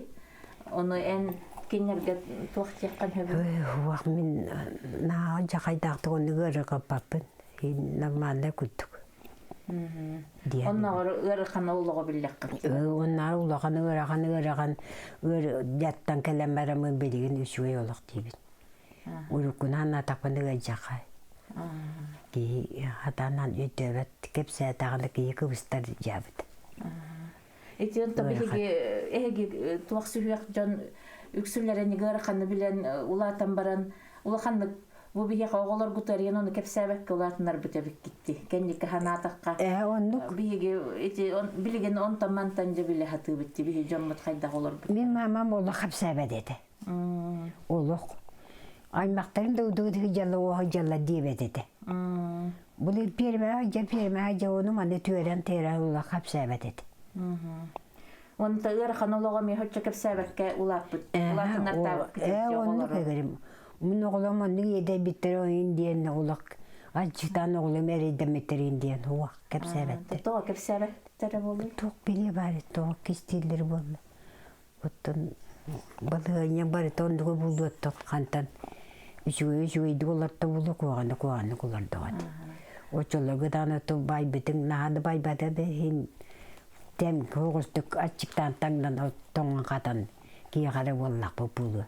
Оны ән кенерге туақ тияққан хөбі? Хуақ мен наға жақайдақты оны ғырыға паппын. Нормально күддік. Онна ғырықан олығы білек қып? Онна олығын ғырыған жаттан кәлем барамын білеген үшуе олық дейбін. Урукунан атақпындығы жақай. Хатанан өтөбет кепсе тағаны кие кыбыстар жабыт. Эти онта биһиги туақ сүйек жон үксүлләрен ғырықаны білен улатан баран, улақанны бу биһиги оғылар гутарген оны кепсәбәкке улатынар бүтәбік кетті. Кәннекі ханатаққа биһиги білеген онтан мантан жа біле хаты бітті, биһиги жон мұт қайда олар бүт. Мен мамам олық кепсәбә деді. Олық. Аймақтарым да ұдығы жалы оғы жалы дейбет еді. Бұл пермәға оны маңды түрен тері ұла қапсәбет еді. Оны та ғырқан олығы мен хөтчі кәпсәбәкке ұлап бұд. Ұлатынар табық кетіп Оны кәгірім. Мұны оғылым оның еді біттір ойын дейін ұлық. Ачықтан оғылым әрейдеметтірін дейін ұлық кәпсәбетті. Тоға кәпсәбәттері болу? Тоқ біле бары, тоқ кестелдер болу. Оттын балығыне бары тондығы бұлды оттық қантан. Үшуейді оларда болу қуағаны қоларды ғады. Очылығы даны тұл бай бітің нағады бай бәді хен тәм қоғыстық ачықтан таңдан тоңын қатын кие қары боллақ бұлы.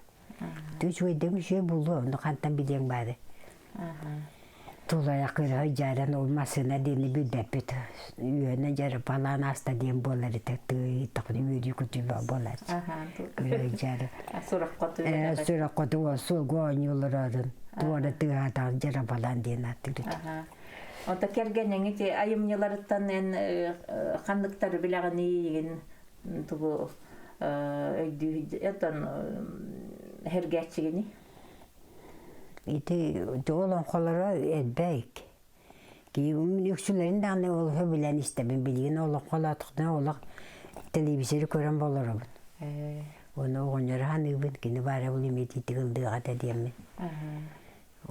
Үшуейдің үшуей бұлы, оны қантан білең бәрі. Тұлай ақыры жаран олмасына дені бүлдәп біт. Үйені жары балан аста ден болары тәкті тұқны үйді күтіп болар. Сұрақ қоты өйді. Сұрақ қоты ол сол ғойын олар арын. Туары тұғатан жары балан ден аттыр. Онта кәрген еңі айымнеларыттан қандықтары білағын еген тұғы өйді әргәтшігені? Олың қолары әдбәйік. Үксілерін дағыны олығы білән істебін білген олың қолатықны олық телевизоры көрөн болорбун. Оны оңнор ханыбын кини бара бул эмети тыгылдыга да демин.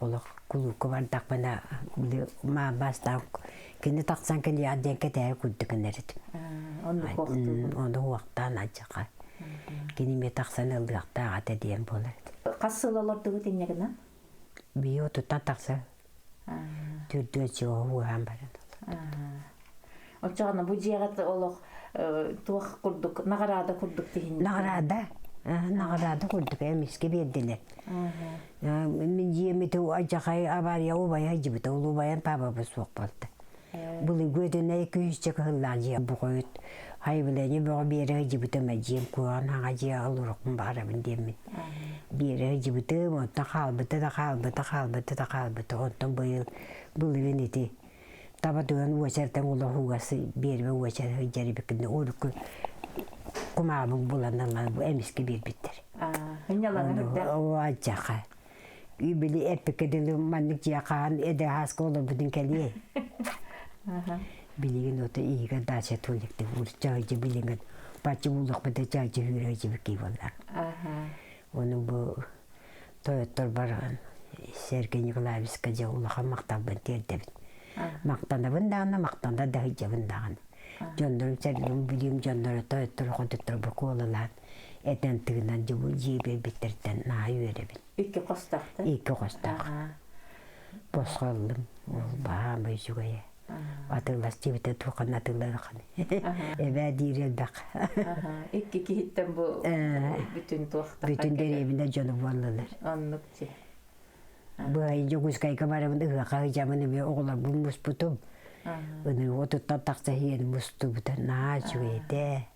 Олох кулукка бар такпана ма бастан кини таксан кили аден кете куддыкнерит. Оны уактан ачака. Кини ме таксан ылдыкта ата дем болар. Кассылалардыгы теңнегина? Био тута такса. Түрдө чоо хам баран. Очагына бу жиягат олох туак курдук, нагарада курдук тегин. Нагарада курдук эмиске бердилер. Мен жемете ажакай авария убая жибите улубаян папа бусук болду. Бул көдөнө 200 чек хыллар жеп буйт. Хайбылени бо бере жибите мәҗем куан хага жия алурыкмын бара биндем. Бере жибите монта халбыты онтон бул венети. Табадуан уачартан ула хугасы бербе уачар жарибекне урку кумабын буланнан бу эмиске бербиттер. Ажака. Үбили эпикедели манник жакан эде хасколо будин келе. Билеген ота ига дача толикте урчайжы билеген бачы булдык бите чайжы хүрөйжы бики болар. Оны бу тояттар барган Сергей Николаевичка же улаха мактабын тердебит. Мактанабын дагана мактанда да хижабын даган. Жондор черлим билим жондор тояттар ходуттар бу колалар. Этен тыгынан жыбу жебе биттерден на үйребит. Икки костакты? Икки костак. Босқалдым. Баха бөйсүгөйе. Атылас жибите туқан атыларқан. Эбе дирелдак. Икки кихиттен бу бүтүн туакта. Бүтүн деребинде жону боллалар. Анныкчы. Бу ай жогускайга барабында хакы жаманы бе оглар бу муспутум. Уны отуттан такса хиен мустубута на жуйде.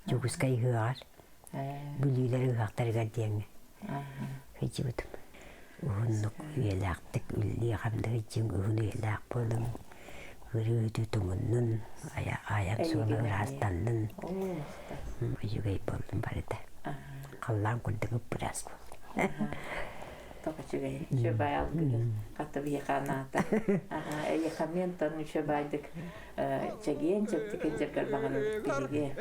Жогускай хар. Бүлүлөр хактарга деңе. Хичибутум. Унук уелактык үлли хамды жин уелак болум. Үрүдү тумунун аяк суны растанын. Югай болдум барыда. Каллан курдугуп бурас болду. Токачугай шөбай алгы катып яканата. Якаментан шөбайдык чаген чөптүкен жергер баган билге.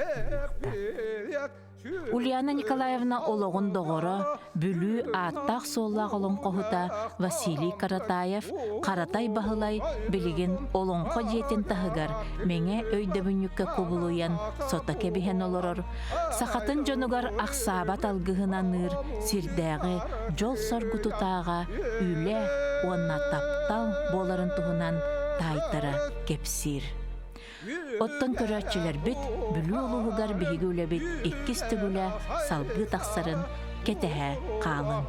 Ульяна Николаевна ологун догоро бүлү аттак соллак олон кохута Василий Каратаев Каратай бахылай билигин олонко жетин тахыгар меңе өйдөбүнүккө кубулуян сота кебихен олорор. Сахатын жонугар аксабат алгыгынаныр сирдәгы жол соргутутаага үле онна таптал боларын туһунан тайтара кепсир. Оттон көрөчүлөр бит бүлү улугугар биһиги үлебит иккис түгүлэ салгы тахсарын кетеһэ каалын.